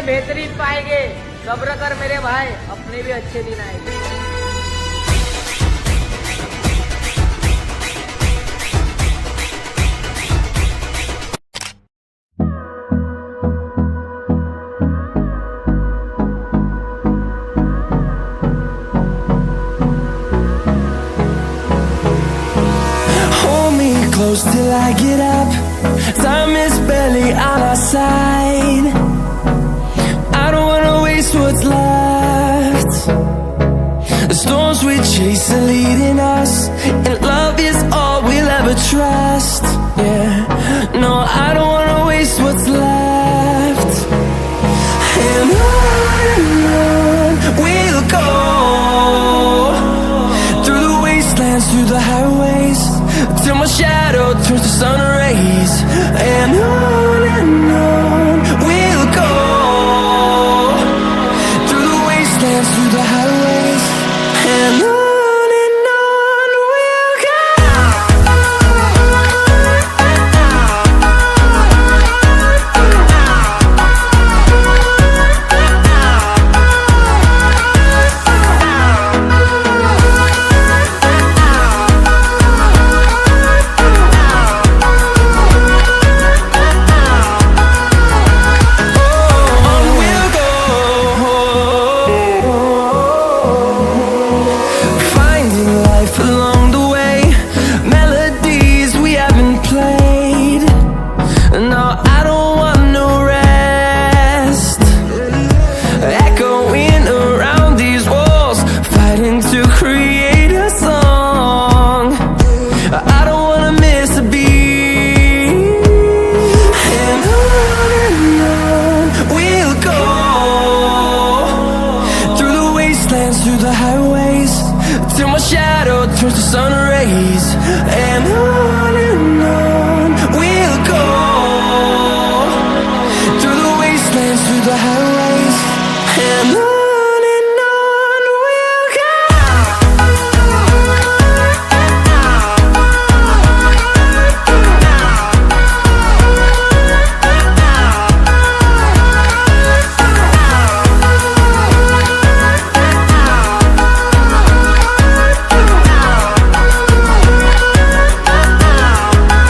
बेहतरीन पाएंगे। सब्र कर मेरे भाई, अपने भी अच्छे दिन आएंगे। Close till I get up. Time is barely on our side. I don't wanna waste what's left. The storms we chase are leading us, and love is all we'll ever trust. Yeah, no, I don't wanna waste what's left. And on we'll go, through the wastelands, through the highways, till my shadow turns to sun rays. And on we'll go, through the wastelands, through the highways, and on we'll go. Through the highways, till my shadow turns to sun rays. And